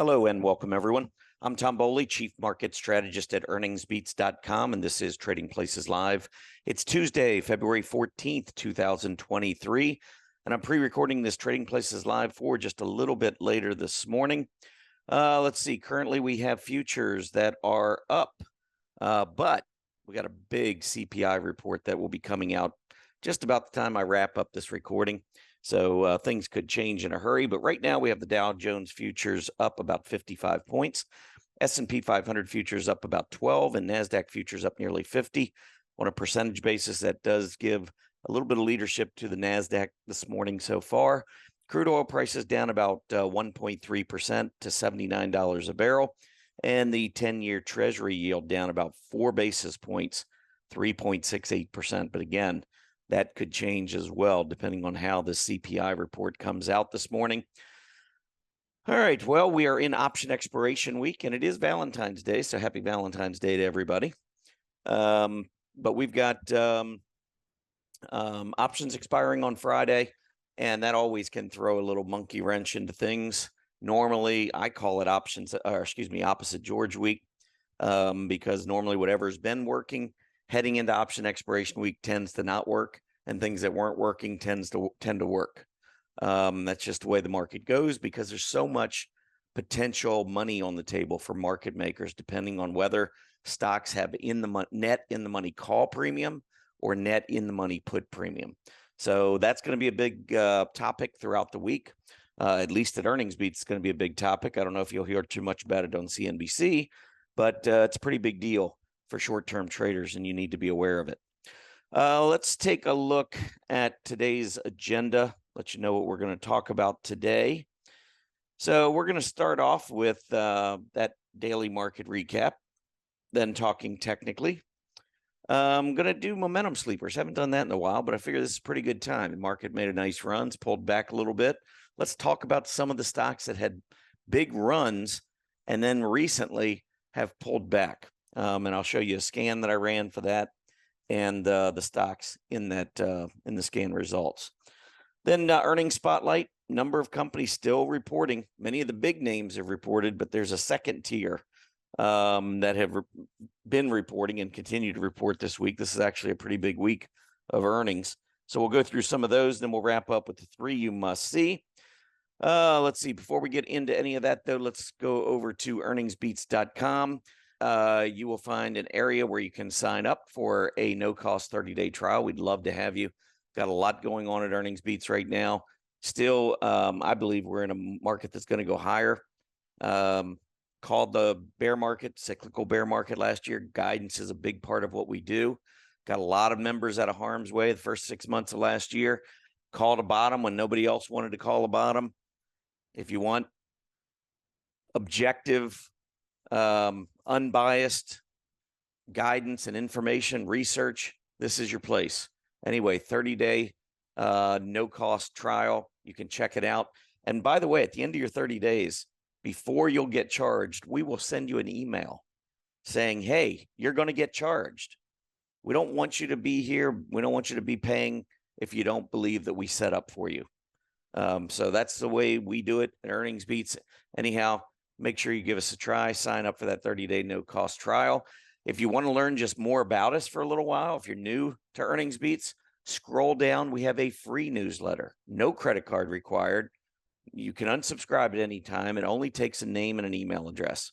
Hello and welcome, everyone. I'm Tom Bowley, Chief Market Strategist at earningsbeats.com, and this is Trading Places Live. It's Tuesday, February 14th, 2023, and I'm pre-recording this Trading Places Live for just a little bit later this morning. Let's see. Currently, we have futures that are up, but we got a big CPI report that will be coming out just about the time I wrap up this recording. So things could change in a hurry. But right now we have the Dow Jones futures up about 55 points. S&P 500 futures up about 12 and NASDAQ futures up nearly 50. On a percentage basis, that does give a little bit of leadership to the NASDAQ this morning so far. Crude oil prices down about 1.3% to $79 a barrel. And the 10-year Treasury yield down about 4 basis points, 3.68%. But again, that could change as well, depending on how the CPI report comes out this morning. All right, well, we are in option expiration week, and it is Valentine's Day, so happy Valentine's Day to everybody. But we've got options expiring on Friday, and that always can throw a little monkey wrench into things. Normally, I call it opposite George week, because normally whatever's been working heading into option expiration week tends to not work, and things that weren't working tend to work. That's just the way the market goes, because there's so much potential money on the table for market makers, depending on whether stocks have net in the money call premium or net in the money put premium. So that's going to be a big topic throughout the week. At least at Earnings Beats, it's going to be a big topic. I don't know if you'll hear too much about it on CNBC, but it's a pretty big deal for short-term traders, and you need to be aware of it. Let's take a look at today's agenda, let you know what we're going to talk about today. So we're going to start off with that daily market recap, then talking technically. I'm going to do momentum sleepers. Haven't done that in a while, but I figure this is a pretty good time. The market made a nice run, it's pulled back a little bit. Let's talk about some of the stocks that had big runs and then recently have pulled back. And I'll show you a scan that I ran for that and the stocks in that in the scan results. Then earnings spotlight. Number of companies still reporting. Many of the big names have reported, but there's a second tier that have been reporting and continue to report this week. This is actually a pretty big week of earnings. So we'll go through some of those, then we'll wrap up with the 3 you must see. Let's see. Before we get into any of that, though, let's go over to earningsbeats.com. You will find an area where you can sign up for a no-cost 30-day trial. We'd love to have you. Got a lot going on at Earnings Beats right now. Still, I believe we're in a market that's going to go higher. Called the bear market, cyclical bear market last year. Guidance is a big part of what we do. Got a lot of members out of harm's way the first 6 months of last year. Called a bottom when nobody else wanted to call a bottom. If you want objective, unbiased guidance and information, research, this is your place. Anyway, 30-day no-cost trial. You can check it out. And by the way, at the end of your 30 days, before you'll get charged, we will send you an email saying, hey, you're going to get charged. We don't want you to be here. We don't want you to be paying if you don't believe that we set up for you. So that's the way we do it at Earnings Beats. Anyhow, make sure you give us a try. Sign up for that 30-day no-cost trial. If you want to learn just more about us for a little while, if you're new to Earnings Beats, scroll down. We have a free newsletter. No credit card required. You can unsubscribe at any time. It only takes a name and an email address.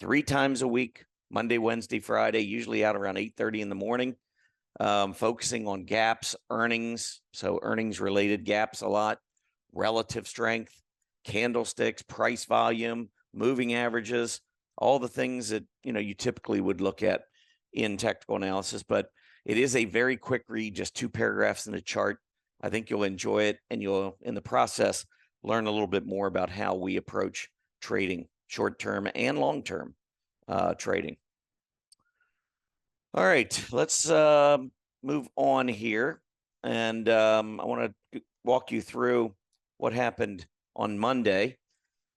3 times a week, Monday, Wednesday, Friday, usually out around 8:30 in the morning, focusing on gaps, earnings, so earnings-related gaps a lot, relative strength, candlesticks, price volume, moving averages, all the things that you typically would look at in technical analysis. But it is a very quick read, just 2 paragraphs in a chart. I think you'll enjoy it, and you'll, in the process, learn a little bit more about how we approach trading, short-term and long-term trading. All right, let's move on here. And I want to walk you through what happened on Monday.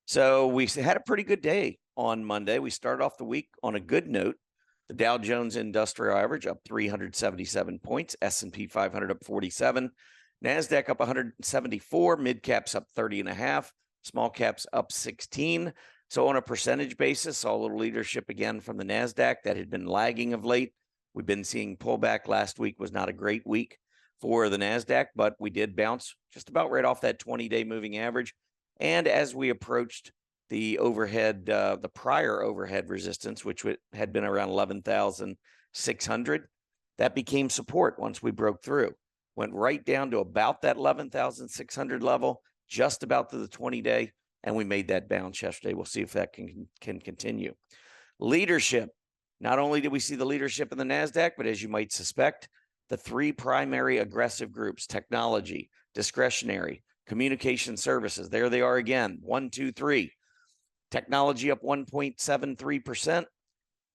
So we had a pretty good day on Monday. We started off the week on a good note. The Dow Jones Industrial Average up 377 points, S&P 500 up 47, NASDAQ up 174, mid caps up 30.5, small caps up 16. So on a percentage basis, saw a little leadership again from the NASDAQ that had been lagging of late. We've been seeing pullback. Last week was not a great week for the NASDAQ, but we did bounce just about right off that 20-day moving average. And as we approached the overhead, the prior overhead resistance, which had been around 11,600, that became support once we broke through. Went right down to about that 11,600 level, just about to the 20-day, and we made that bounce yesterday. We'll see if that can continue. Leadership. Not only did we see the leadership in the NASDAQ, but as you might suspect, the three primary aggressive groups: technology, discretionary, communication services. There they are again. 1, 2, 3. Technology up 1.73%.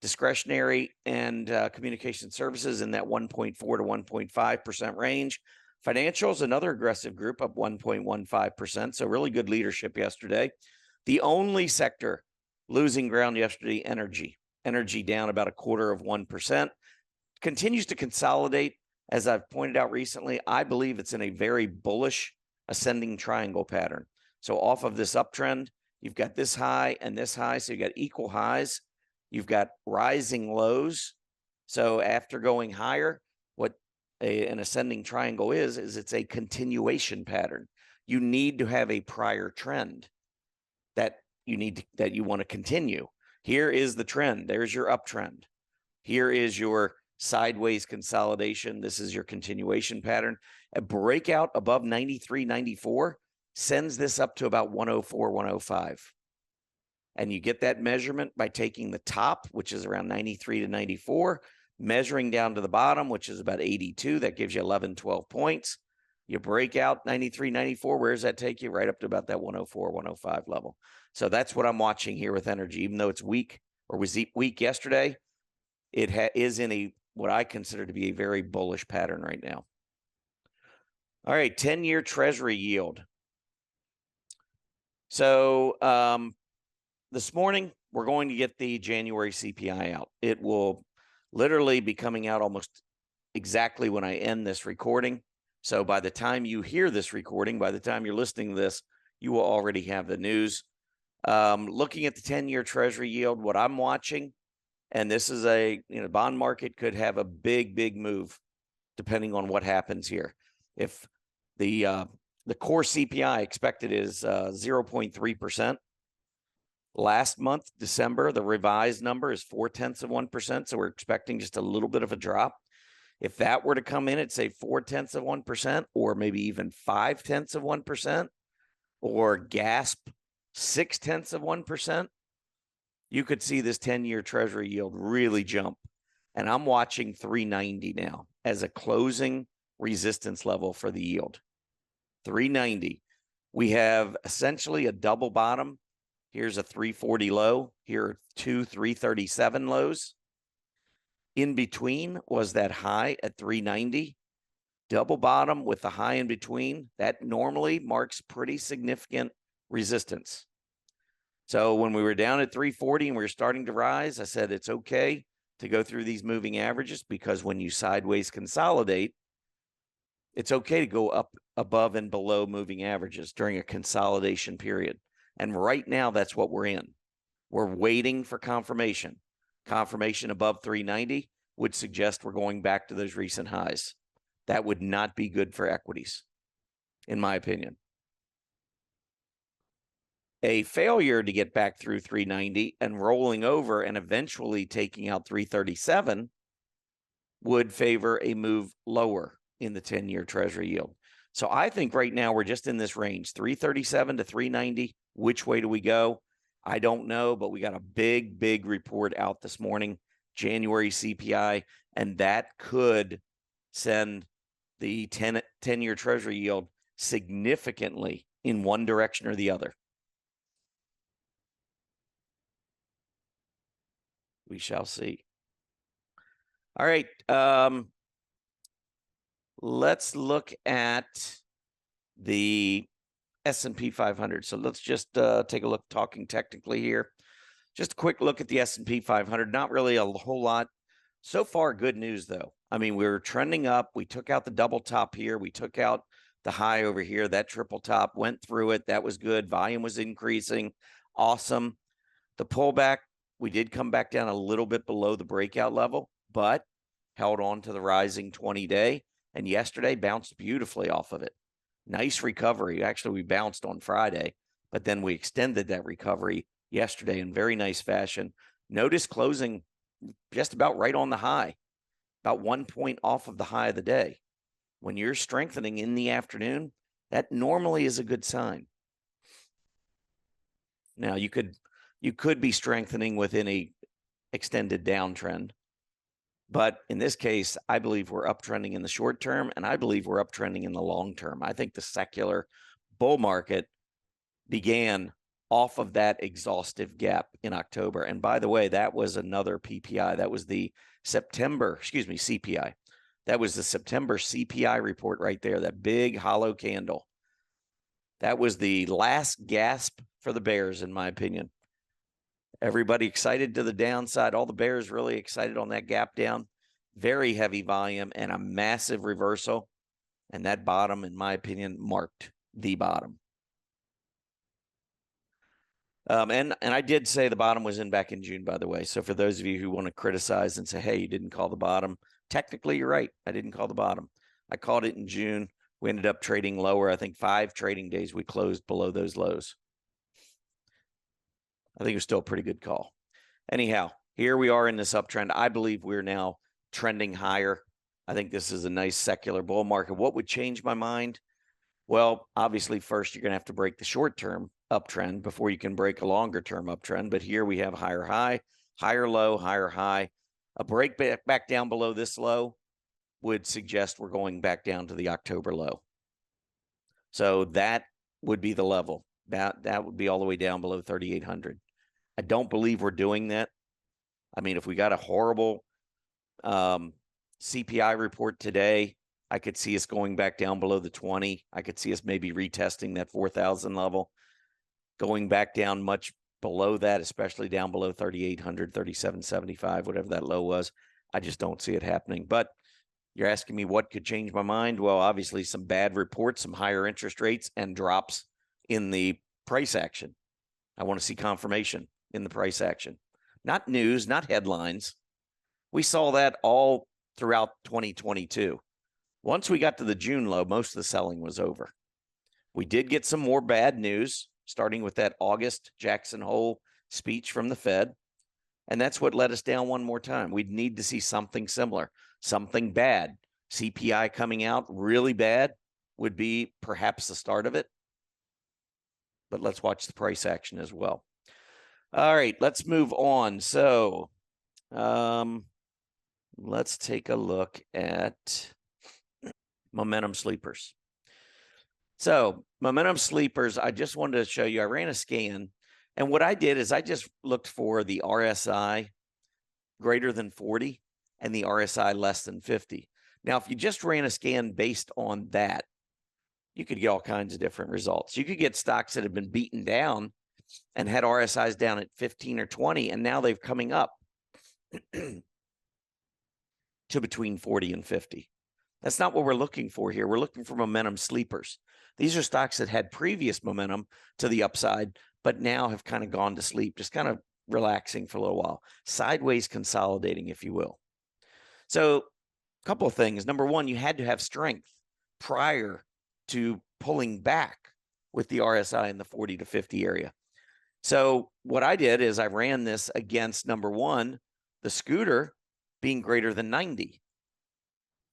Discretionary and communication services in that 1.4 to 1.5% range. Financials, another aggressive group, up 1.15%. So really good leadership yesterday. The only sector losing ground yesterday, energy. Energy down about 0.25%. Continues to consolidate. As I've pointed out recently, I believe it's in a very bullish ascending triangle pattern. So off of this uptrend, you've got this high and this high. So you've got equal highs. You've got rising lows. So after going higher, what an ascending triangle is it's a continuation pattern. You need to have a prior trend that you want to continue. Here is the trend. There's your uptrend. Here is your sideways consolidation. This is your continuation pattern. A breakout above 93, 94 sends this up to about 104, 105. And you get that measurement by taking the top, which is around 93 to 94, measuring down to the bottom, which is about 82. That gives you 11, 12 points. You break out 93, 94. Where does that take you? Right up to about that 104, 105 level. So that's what I'm watching here with energy. Even though it's weak, or was weak yesterday, it is in what I consider to be a very bullish pattern right now. All right, 10-year Treasury yield. So this morning, we're going to get the January CPI out. It will literally be coming out almost exactly when I end this recording. So by the time you hear this recording, by the time you're listening to this, you will already have the news. Looking at the 10-year Treasury yield, what I'm watching, and this is bond market could have a big move depending on what happens here. If the core CPI expected is 0.3%. Last month, December, the revised number is 0.4%. So we're expecting just a little bit of a drop. If that were to come in at, say, 0.4%, or maybe even 0.5%, or gasp 0.6%, you could see this 10-year Treasury yield really jump. And I'm watching 390 now as a closing resistance level for the yield. 390. We have essentially a double bottom. Here's a 340 low. Here are two 337 lows. In between was that high at 390. Double bottom with the high in between. That normally marks pretty significant resistance. So when we were down at 340 and we were starting to rise, I said it's okay to go through these moving averages, because when you sideways consolidate, it's okay to go up above and below moving averages during a consolidation period. And right now, that's what we're in. We're waiting for confirmation. Confirmation above 390 would suggest we're going back to those recent highs. That would not be good for equities, in my opinion. A failure to get back through 390 and rolling over and eventually taking out 337 would favor a move lower in the 10-year Treasury yield. So I think right now we're just in this range, 337 to 390. Which way do we go? I don't know, but we got a big report out this morning, January CPI, and that could send the 10-year Treasury yield significantly in one direction or the other. We shall see. All right. Let's look at the S&P 500. So let's just take a look, talking technically here. Just a quick look at the S&P 500. Not really a whole lot. So far, good news, though. I mean, we were trending up. We took out the double top here. We took out the high over here. That triple top, went through it. That was good. Volume was increasing. Awesome. The pullback, we did come back down a little bit below the breakout level, but held on to the rising 20-day, and yesterday bounced beautifully off of it. Nice recovery. Actually, we bounced on Friday, but then we extended that recovery yesterday in very nice fashion. Notice closing just about right on the high, about 1 point off of the high of the day. When you're strengthening in the afternoon, that normally is a good sign. Now, you could be strengthening within a extended downtrend, but in this case, I believe we're uptrending in the short term, and I believe we're uptrending in the long term. I think the secular bull market began off of that exhaustive gap in October. And by the way, that was another PPI. That was the CPI. That was the September CPI report right there, that big hollow candle. That was the last gasp for the bears, in my opinion. Everybody excited to the downside. All the bears really excited on that gap down. Very heavy volume and a massive reversal. And that bottom, in my opinion, marked the bottom. And I did say the bottom was in back in June, by the way. So for those of you who want to criticize and say, hey, you didn't call the bottom, technically you're right. I didn't call the bottom. I called it in June. We ended up trading lower. I think 5 trading days we closed below those lows. I think it was still a pretty good call. Anyhow, here we are in this uptrend. I believe we're now trending higher. I think this is a nice secular bull market. What would change my mind? Well, obviously, first, you're going to have to break the short-term uptrend before you can break a longer-term uptrend. But here we have higher high, higher low, higher high. A break back down below this low would suggest we're going back down to the October low. So that would be the level. That would be all the way down below 3,800. I don't believe we're doing that. I mean, if we got a horrible CPI report today, I could see us going back down below the 20. I could see us maybe retesting that 4,000 level, going back down much below that, especially down below 3,800, 3,775, whatever that low was. I just don't see it happening. But you're asking me what could change my mind? Well, obviously some bad reports, some higher interest rates, and drops in the price action. I want to see confirmation in the price action. Not news, not headlines. We saw that all throughout 2022. Once we got to the June low, most of the selling was over. We did get some more bad news, starting with that August Jackson Hole speech from the Fed. And that's what led us down one more time. We'd need to see something similar, something bad. CPI coming out really bad would be perhaps the start of it. But let's watch the price action as well. All right, let's move on. So let's take a look at momentum sleepers. So momentum sleepers, I just wanted to show you, I ran a scan. And what I did is I just looked for the RSI greater than 40 and the RSI less than 50. Now, if you just ran a scan based on that, you could get all kinds of different results. You could get stocks that have been beaten down and had RSIs down at 15 or 20, and now they're coming up to between 40 and 50. That's not what we're looking for here. We're looking for momentum sleepers. These are stocks that had previous momentum to the upside, but now have kind of gone to sleep, just kind of relaxing for a little while, sideways consolidating, if you will. So a couple of things. Number one, you had to have strength prior to pulling back with the RSI in the 40 to 50 area. So what I did is I ran this against, number one, the scooter being greater than 90.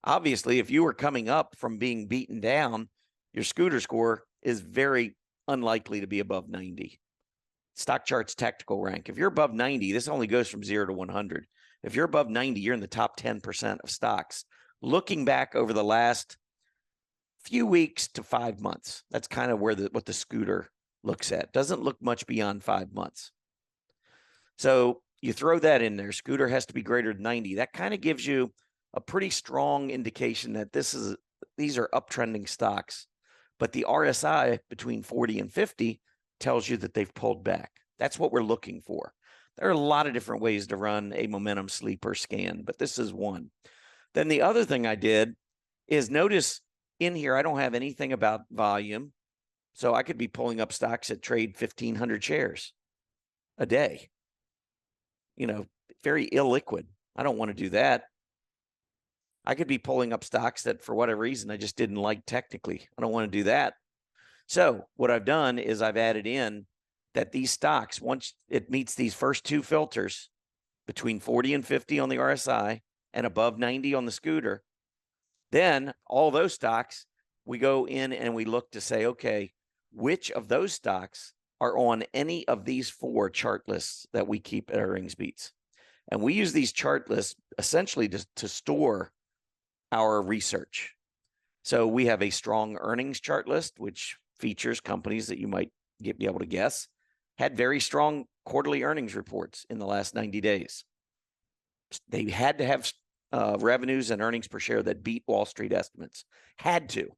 Obviously, if you were coming up from being beaten down, your scooter score is very unlikely to be above 90. StockCharts tactical rank. If you're above 90, this only goes from 0 to 100. If you're above 90, you're in the top 10% of stocks. Looking back over the last few weeks to 5 months, that's kind of where what the scooter looks at. Doesn't look much beyond 5 months. So you throw that in there. Scooter has to be greater than 90. That kind of gives you a pretty strong indication that these are uptrending stocks. But the RSI between 40 and 50 tells you that they've pulled back. That's what we're looking for. There are a lot of different ways to run a momentum sleeper scan, but this is one. Then the other thing I did is notice in here, I don't have anything about volume. So I could be pulling up stocks that trade 1,500 shares a day. very illiquid. I don't want to do that. I could be pulling up stocks that for whatever reason I just didn't like technically. I don't want to do that. So what I've done is I've added in that these stocks, once it meets these first two filters between 40 and 50 on the RSI and above 90 on the scooter, then all those stocks, we go in and we look to say, okay, which of those stocks are on any of these 4 chart lists that we keep at Earnings Beats? And we use these chart lists essentially to store our research. So we have a strong earnings chart list, which features companies that you might be able to guess had very strong quarterly earnings reports in the last 90 days. They had to have revenues and earnings per share that beat Wall Street estimates. Had to.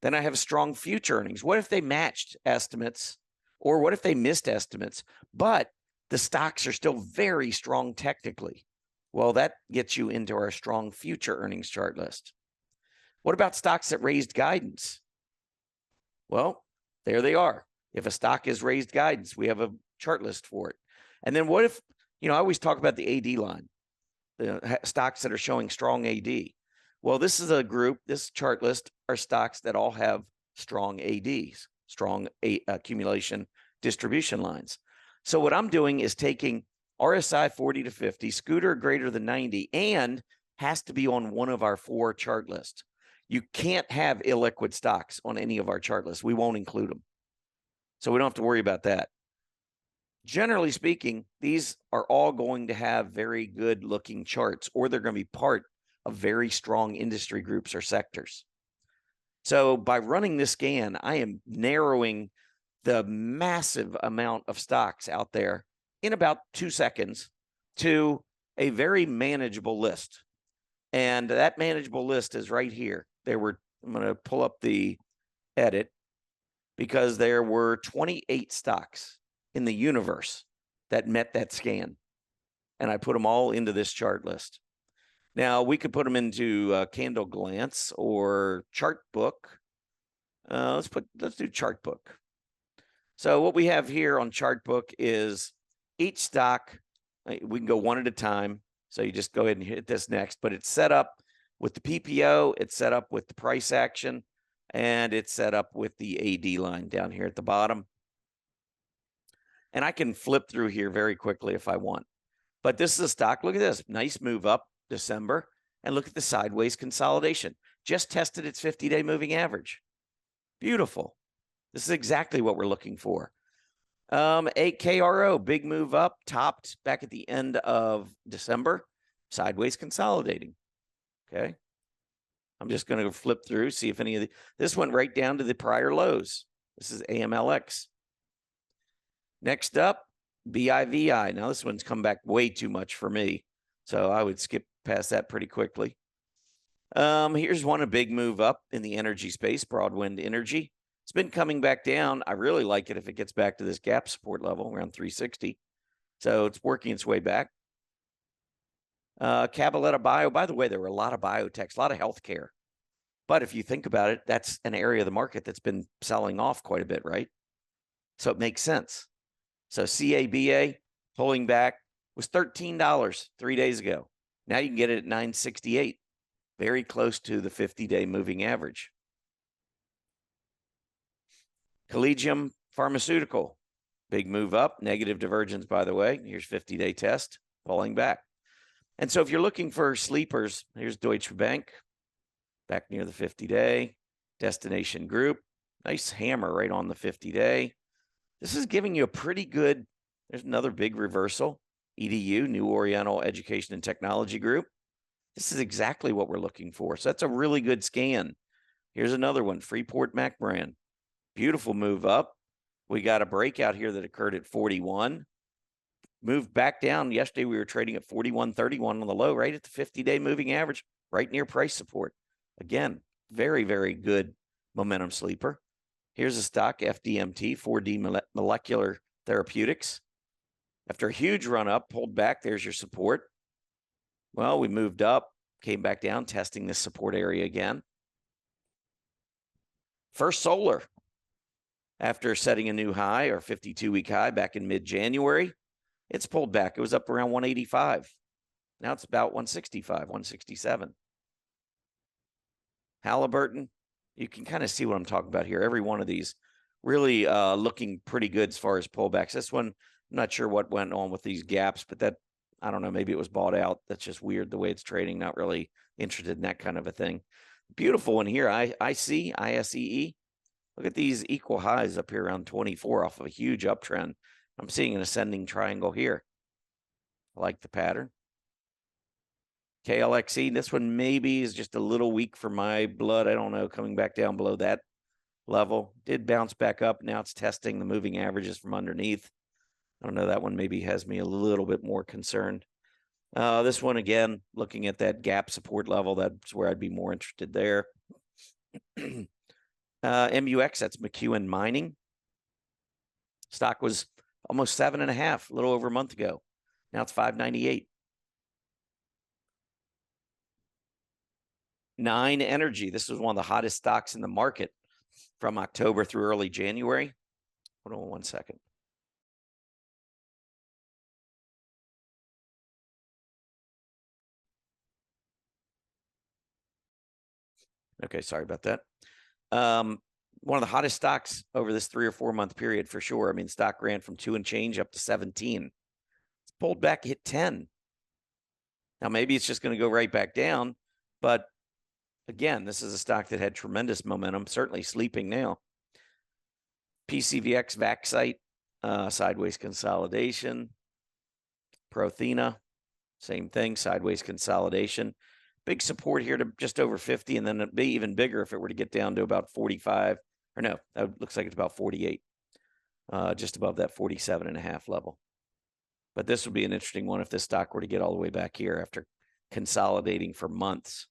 Then I have strong future earnings. What if they matched estimates, or what if they missed estimates, but the stocks are still very strong technically? Well, that gets you into our strong future earnings chart list. What about stocks that raised guidance? Well, there they are. If a stock has raised guidance, we have a chart list for it. And then what if, I always talk about the AD line, the stocks that are showing strong AD. Well, this is a group, this chart list are stocks that all have strong ADs, strong accumulation distribution lines. So what I'm doing is taking RSI 40 to 50, scooter greater than 90, and has to be on one of our 4 chart lists. You can't have illiquid stocks on any of our chart lists. We won't include them. So we don't have to worry about that. Generally speaking, these are all going to have very good looking charts, or they're going to be part of very strong industry groups or sectors. So by running this scan, I am narrowing the massive amount of stocks out there in about 2 seconds to a very manageable list. And that manageable list is right here. I'm going to pull up the edit, because there were 28 stocks in the universe that met that scan. And I put them all into this chart list. Now, we could put them into Candle Glance or Chart Book. Let's do Chart Book. So what we have here on Chart Book is each stock. We can go one at a time. So you just go ahead and hit this next, but it's set up with the PPO, it's set up with the price action, and it's set up with the AD line down here at the bottom. And I can flip through here very quickly if I want. But this is a stock. Look at this. Nice move up December. And look at the sideways consolidation. Just tested its 50-day moving average. Beautiful. This is exactly what we're looking for. 8KRO, big move up, topped back at the end of December. Sideways consolidating. Okay. I'm just going to flip through, see if any of this went right down to the prior lows. This is AMLX. Next up, BIVI. Now, this one's come back way too much for me, so I would skip past that pretty quickly. Here's one, a big move up in the energy space, Broadwind Energy. It's been coming back down. I really like it if it gets back to this gap support level around 360. So it's working its way back. Cabaletta Bio. By the way, there were a lot of biotechs, a lot of healthcare. But if you think about it, that's an area of the market that's been selling off quite a bit, right? So it makes sense. So CABA pulling back was $13 3 days ago. Now you can get it at $9.68, very close to the 50-day moving average. Collegium Pharmaceutical, big move up, negative divergence, by the way. Here's 50-day test, falling back. And so if you're looking for sleepers, here's Deutsche Bank, back near the 50-day. Destination Group, nice hammer right on the 50-day. This is giving you a pretty good, there's another big reversal. EDU, New Oriental Education and Technology Group. This is exactly what we're looking for. So that's a really good scan. Here's another one, Freeport McMoran. Beautiful move up. We got a breakout here that occurred at 41. Moved back down. Yesterday we were trading at 41.31 on the low, right at the 50-day moving average, right near price support. Again, very, very good momentum sleeper. Here's a stock, FDMT, 4D Molecular Therapeutics. After a huge run up, pulled back, there's your support. Well, we moved up, came back down, testing this support area again. First Solar, after setting a new high or 52-week high back in mid-January, It's pulled back. It was up around 185. Now it's about 165, 167. Halliburton, you can kind of see what I'm talking about here. Every one of these really looking pretty good as far as pullbacks. This one, I'm not sure what went on with these gaps, but that, I don't know, maybe it was bought out. That's just weird the way it's trading. Not really interested in that kind of a thing. Beautiful one here. ISEE. Look at these equal highs up here around 24 off of a huge uptrend. I'm seeing an ascending triangle here. I like the pattern. KLXE, this one maybe is just a little weak for my blood. I don't know, coming back down below that level. Did bounce back up. Now it's testing the moving averages from underneath. I don't know, that one maybe has me a little bit more concerned. This one, again, looking at that gap support level, that's where I'd be more interested there. MUX, that's McEwen Mining. Stock was almost 7.5, a little over a month ago. Now it's 598. 9 Energy. This was one of the hottest stocks in the market from October through early January. Hold on one second. Okay, sorry about that. One of the hottest stocks over this 3 or 4 month period for sure. I mean, stock ran from 2 and change up to 17. It's pulled back, hit 10. Now, maybe it's just going to go right back down. But again, this is a stock that had tremendous momentum, certainly sleeping now. PCVX Vaxcyte, sideways consolidation. Prothena, same thing, sideways consolidation. Big support here to just over 50, and then it'd be even bigger if it were to get down to about 45. Or no, that looks like it's about 48, just above that 47.5 level. But this would be an interesting one if this stock were to get all the way back here after consolidating for months.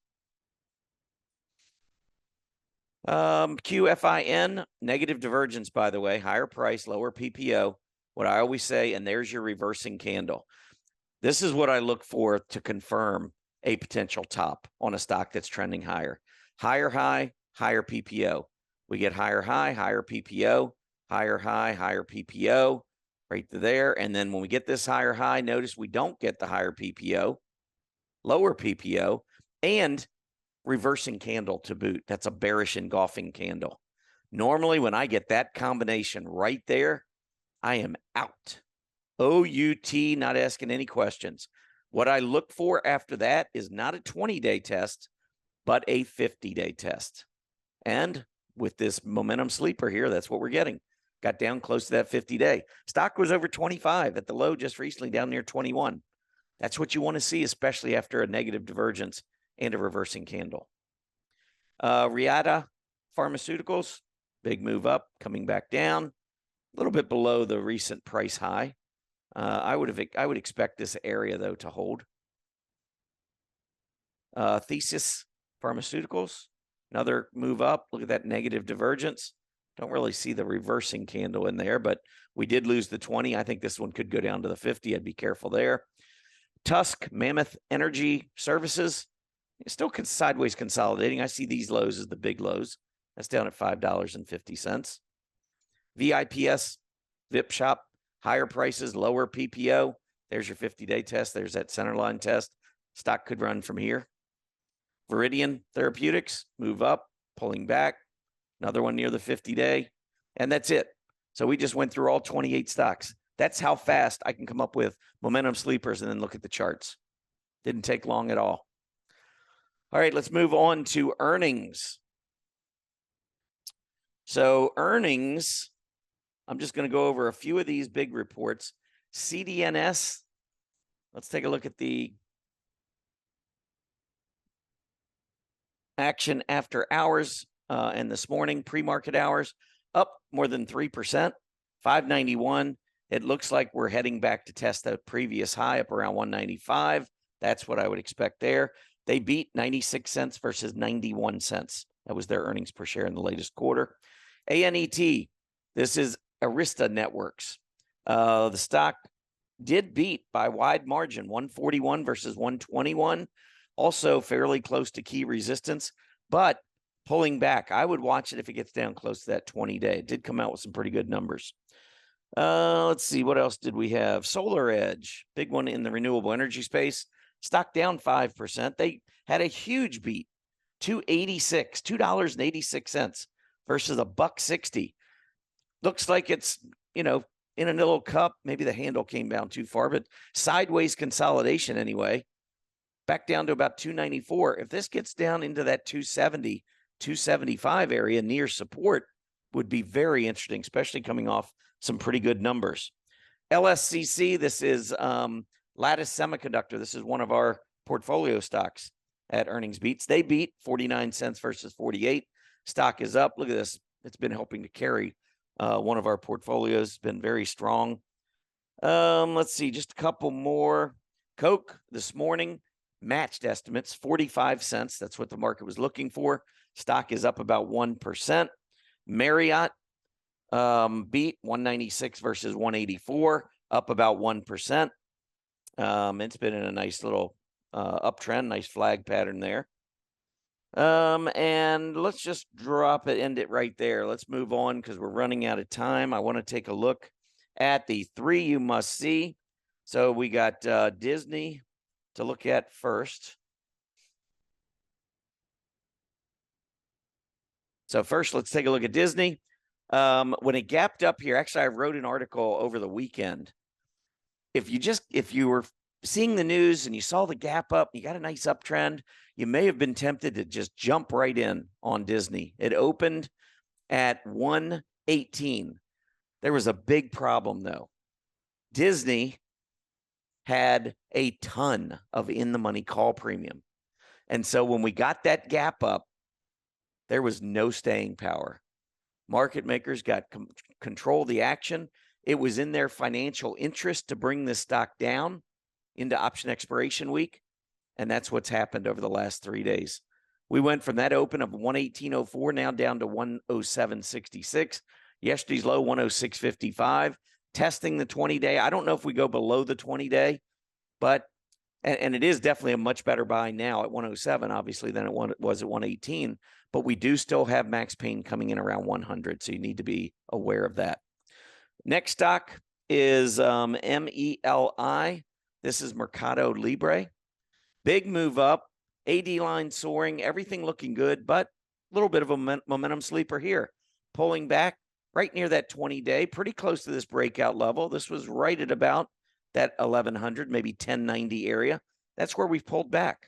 QFIN, negative divergence, by the way, higher price, lower PPO. What I always say, and there's your reversing candle. This is what I look for to confirm a potential top on a stock that's trending higher. Higher high, higher PPO. We get higher high, higher PPO, higher high, higher PPO, right there. And then when we get this higher high, notice we don't get the higher PPO, lower PPO, and reversing candle to boot. That's a bearish engulfing candle. Normally, when I get that combination right there, I am out. OUT, not asking any questions. What I look for after that is not a 20-day test, but a 50-day test. And with this momentum sleeper here, that's what we're getting. Got down close to that 50-day. Stock was over 25 at the low just recently, down near 21. That's what you want to see, especially after a negative divergence and a reversing candle. Reata Pharmaceuticals, big move up, coming back down, a little bit below the recent price high. I would expect this area though to hold. Thesis Pharmaceuticals, another move up. Look at that negative divergence. Don't really see the reversing candle in there, but we did lose the 20. I think this one could go down to the 50. I'd be careful there. Tusk, Mammoth Energy Services, still sideways consolidating. I see these lows as the big lows. That's down at $5.50. VIPS, VIP Shop, higher prices, lower PPO. There's your 50-day test. There's that center line test. Stock could run from here. Viridian Therapeutics, move up, pulling back. Another one near the 50-day. And that's it. So we just went through all 28 stocks. That's how fast I can come up with momentum sleepers and then look at the charts. Didn't take long at all. All right, let's move on to earnings. So earnings, I'm just going to go over a few of these big reports. CDNS, let's take a look at the action after hours and this morning, pre-market hours, up more than 3%, 591. It looks like we're heading back to test the previous high up around 195. That's what I would expect there. They beat 96 cents versus 91 cents. That was their earnings per share in the latest quarter. ANET, this is Arista Networks. The stock did beat by wide margin, 141 versus 121. Also fairly close to key resistance, but pulling back. I would watch it if it gets down close to that 20-day. It did come out with some pretty good numbers. Let's see, what else did we have? Solar Edge, big one in the renewable energy space. Stock down 5%. They had a huge beat, $2.86 versus a $1.60. Looks like it's, in a little cup. Maybe the handle came down too far, but sideways consolidation anyway. Back down to about 294. If this gets down into that 270, 275 area near support, would be very interesting, especially coming off some pretty good numbers. LSCC, this is Lattice Semiconductor. This is one of our portfolio stocks at earnings beats. They beat 49 cents versus 48. Stock is up. Look at this. It's been helping to carry one of our portfolios. It's been very strong. Let's see, just a couple more. Coke this morning, matched estimates, 45 cents. That's what the market was looking for. Stock is up about 1%. Marriott beat 196 versus 184, up about 1%. It's been in a nice little uptrend, nice flag pattern there. And let's just drop it, end it right there. Let's move on because we're running out of time. I want to take a look at the 3 you must see. So we got Disney to look at first. So first, let's take a look at Disney. When it gapped up here, actually, I wrote an article over the weekend. If you were seeing the news and you saw the gap up, you got a nice uptrend, you may have been tempted to just jump right in on Disney. It opened at 118. There was a big problem, though. Disney had a ton of in-the-money call premium. And so when we got that gap up, there was no staying power. Market makers got control of the action. It was in their financial interest to bring this stock down into option expiration week. And that's what's happened over the last 3 days. We went from that open of 118.04 now down to 107.66. Yesterday's low 106.55. Testing the 20-day. I don't know if we go below the 20-day, but and it is definitely a much better buy now at 107, obviously, than it was at 118. But we do still have max pain coming in around 100, so you need to be aware of that. Next stock is MELI. This is Mercado Libre. Big move up, AD line soaring, everything looking good, but a little bit of a momentum sleeper here. Pulling back right near that 20-day, pretty close to this breakout level. This was right at about that 1100, maybe 1090 area. That's where we've pulled back.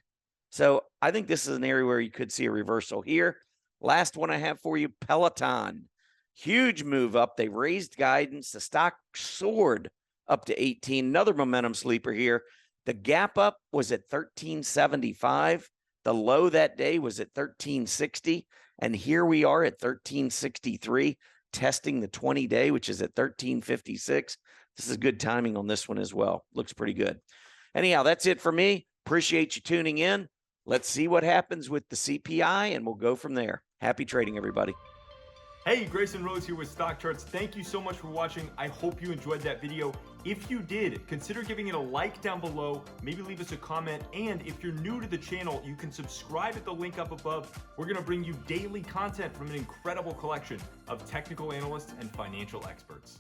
So I think this is an area where you could see a reversal here. Last one I have for you, Peloton. Huge move up. They raised guidance. The stock soared up to 18. Another momentum sleeper here. The gap up was at 1375. The low that day was at 1360. And here we are at 1363, testing the 20-day, which is at 1356. This is good timing on this one as well. Looks pretty good. Anyhow, that's it for me. Appreciate you tuning in. Let's see what happens with the CPI, and we'll go from there. Happy trading, everybody. Hey, Grayson Rose here with StockCharts. Thank you so much for watching. I hope you enjoyed that video. If you did, consider giving it a like down below, maybe leave us a comment, and if you're new to the channel, you can subscribe at the link up above. We're gonna bring you daily content from an incredible collection of technical analysts and financial experts.